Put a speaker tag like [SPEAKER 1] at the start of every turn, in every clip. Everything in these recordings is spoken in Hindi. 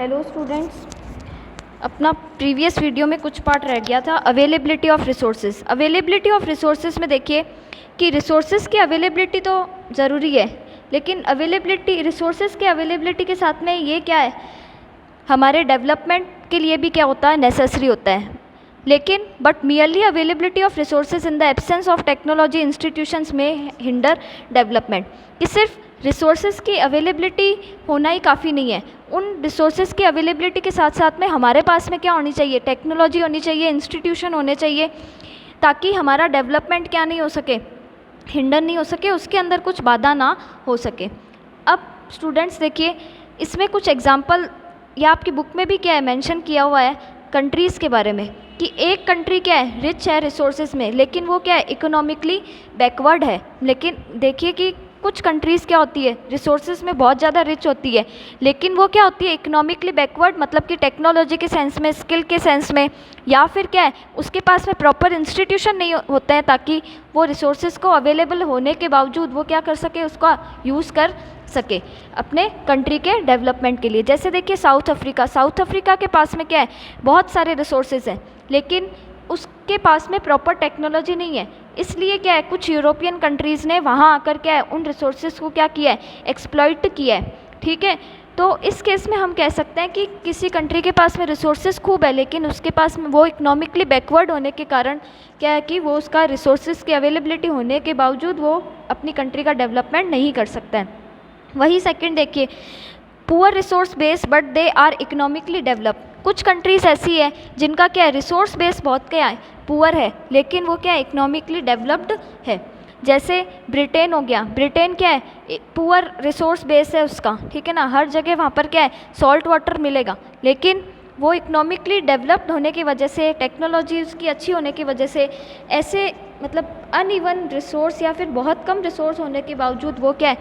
[SPEAKER 1] हेलो स्टूडेंट्स, अपना प्रीवियस वीडियो में कुछ पार्ट रह गया था availability of resources. Availability of resources में देखिए कि रिसोर्सेज की अवेलेबिलिटी तो ज़रूरी है, लेकिन अवेलेबिलिटी रिसोर्सेज के अवेलेबिलिटी के साथ में ये क्या है, हमारे डेवलपमेंट के लिए भी क्या होता है, नेसेसरी होता है। लेकिन but merely availability of resources in the absence of technology institutions में हिंडर डेवलपमेंट। कि सिर्फ रिसोर्सेज की अवेलेबिलिटी होना ही काफ़ी नहीं है, उन रिसोर्सेज की अवेलेबिलिटी के साथ साथ में हमारे पास में क्या होनी चाहिए, टेक्नोलॉजी होनी चाहिए, इंस्टीट्यूशन होने चाहिए, ताकि हमारा डेवलपमेंट क्या नहीं हो सके, हिंडर नहीं हो सके, उसके अंदर कुछ बाधा ना हो सके। अब स्टूडेंट्स देखिए, इसमें कुछ एग्जाम्पल या आपकी बुक में भी क्या है मेंशन किया हुआ है कंट्रीज़ के बारे में, कि एक कंट्री क्या है, रिच है रिसोर्सेज में, लेकिन वो क्या है, इकोनॉमिकली बैकवर्ड है। लेकिन देखिए कि कुछ कंट्रीज़ क्या होती है, रिसोर्सेज में बहुत ज़्यादा रिच होती है, लेकिन वो क्या होती है, इकोनॉमिकली बैकवर्ड, मतलब कि टेक्नोलॉजी के सेंस में, स्किल के सेंस में, या फिर क्या है, उसके पास में प्रॉपर इंस्टीट्यूशन नहीं होते हैं ताकि वो रिसोर्सेज को अवेलेबल होने के बावजूद वो क्या कर सके, उसका यूज़ कर सके अपने कंट्री के डेवलपमेंट के लिए। जैसे देखिए साउथ अफ्रीका के पास में क्या है, बहुत सारे रिसोर्सेज हैं, लेकिन उसके पास में प्रॉपर टेक्नोलॉजी नहीं है। इसलिए क्या है, कुछ यूरोपियन कंट्रीज़ ने वहाँ आकर क्या है, उन रिसोर्सेज को क्या किया है, एक्सप्लॉइट किया है। ठीक है, तो इस केस में हम कह सकते हैं कि किसी कंट्री के पास में रिसोर्सेज खूब है, लेकिन उसके पास में वो इकोनॉमिकली बैकवर्ड होने के कारण क्या है कि वो उसका रिसोर्सेज की अवेलेबिलिटी होने के बावजूद वो अपनी कंट्री का डेवलपमेंट नहीं कर सकता है। वही सेकंड देखिए, poor resource base but they are economically develop. कुछ कंट्रीज़ ऐसी है जिनका क्या है, रिसोर्स बेस बहुत क्या है, पुअर है, लेकिन वो क्या है, इकोनॉमिकली डेवलप्ड है। जैसे ब्रिटेन हो गया, ब्रिटेन क्या है, पुअर रिसोर्स बेस है उसका, ठीक है ना, हर जगह वहाँ पर क्या है, सॉल्ट वाटर मिलेगा, लेकिन वो इकोनॉमिकली डेवलप्ड होने की वजह से, टेक्नोलॉजी उसकी अच्छी होने की वजह से, ऐसे मतलब अनइवन रिसोर्स या फिर बहुत कम रिसोर्स होने के बावजूद वो क्या है,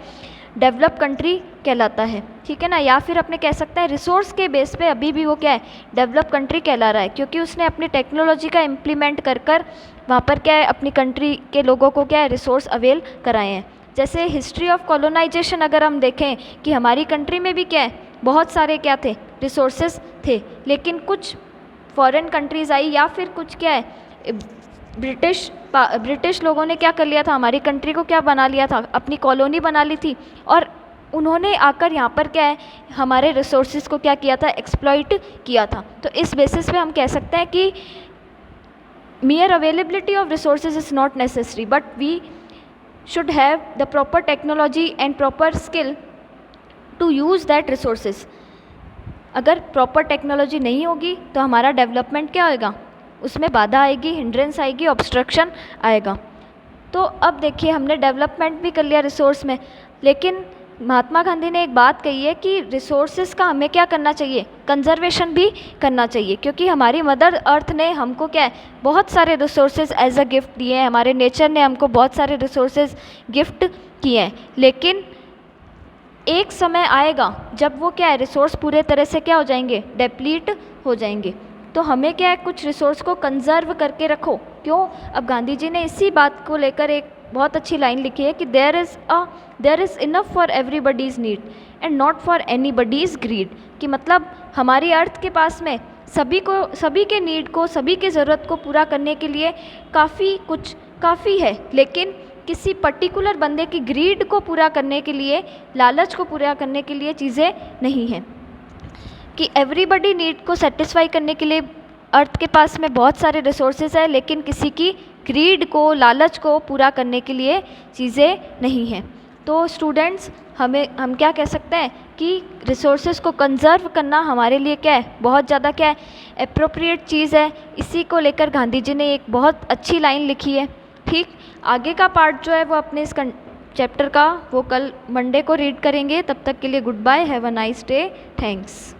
[SPEAKER 1] डेवलप कंट्री कहलाता है। ठीक है ना, या फिर अपने कह सकते हैं रिसोर्स के बेस पे अभी भी वो क्या है, डेवलप कंट्री कहला रहा है, क्योंकि उसने अपनी टेक्नोलॉजी का इम्प्लीमेंट कर कर वहाँ पर क्या है, अपनी कंट्री के लोगों को क्या है, रिसोर्स अवेल कराए हैं। जैसे हिस्ट्री ऑफ कॉलोनाइजेशन अगर हम देखें कि हमारी कंट्री में भी क्या है, बहुत सारे क्या थे, रिसोर्सेज थे, लेकिन कुछ फॉरेन कंट्रीज़ आई या फिर कुछ क्या है, ब्रिटिश लोगों ने क्या कर लिया था, हमारी कंट्री को क्या बना लिया था, अपनी कॉलोनी बना ली थी, और उन्होंने आकर यहाँ पर क्या है, हमारे रिसोर्सेज को क्या किया था, एक्सप्लॉइट किया था। तो इस बेसिस पे हम कह सकते हैं कि mere availability of resources is not necessary, but we should have the proper technology and proper skill to use that resources. अगर प्रॉपर टेक्नोलॉजी नहीं होगी तो हमारा डेवलपमेंट क्या होएगा, उसमें बाधा आएगी, हिंड्रेंस आएगी, ऑब्स्ट्रक्शन आएगा। तो अब देखिए, हमने डेवलपमेंट भी कर लिया रिसोर्स में, लेकिन महात्मा गांधी ने एक बात कही है कि रिसोर्सेज का हमें क्या करना चाहिए, कंजर्वेशन भी करना चाहिए, क्योंकि हमारी मदर अर्थ ने हमको क्या है, बहुत सारे रिसोर्सेज एज अ गिफ्ट दिए हैं, हमारे नेचर ने हमको बहुत सारे रिसोर्सेज गिफ्ट किए हैं, लेकिन एक समय आएगा जब वो क्या है, रिसोर्स पूरे तरह से क्या हो जाएंगे, डेप्लीट हो जाएंगे। तो हमें क्या है, कुछ रिसोर्स को कंजर्व करके रखो। क्यों? अब गांधी जी ने इसी बात को लेकर एक बहुत अच्छी लाइन लिखी है कि there is enough for everybody's need and not for anybody's greed. कि मतलब हमारी अर्थ के पास में सभी के नीड को, सभी के ज़रूरत को पूरा करने के लिए काफ़ी है, लेकिन किसी पर्टिकुलर बंदे की ग्रीड को पूरा करने के लिए, लालच को पूरा करने के लिए चीज़ें नहीं हैं। कि एवरीबडी नीड को सेटिस्फाई करने के लिए अर्थ के पास में बहुत सारे रिसोर्सेज है, लेकिन किसी की ग्रीड को, लालच को पूरा करने के लिए चीज़ें नहीं हैं। तो स्टूडेंट्स, हम क्या कह सकते हैं कि रिसोर्सेज को कंजर्व करना हमारे लिए क्या है, बहुत ज़्यादा क्या है, एप्रोप्रिएट चीज़ है। इसी को लेकर गांधी जी ने एक बहुत अच्छी लाइन लिखी है। ठीक, आगे का पार्ट जो है वो अपने इस चैप्टर का वो कल मंडे को रीड करेंगे। तब तक के लिए good bye, have a nice day, thanks.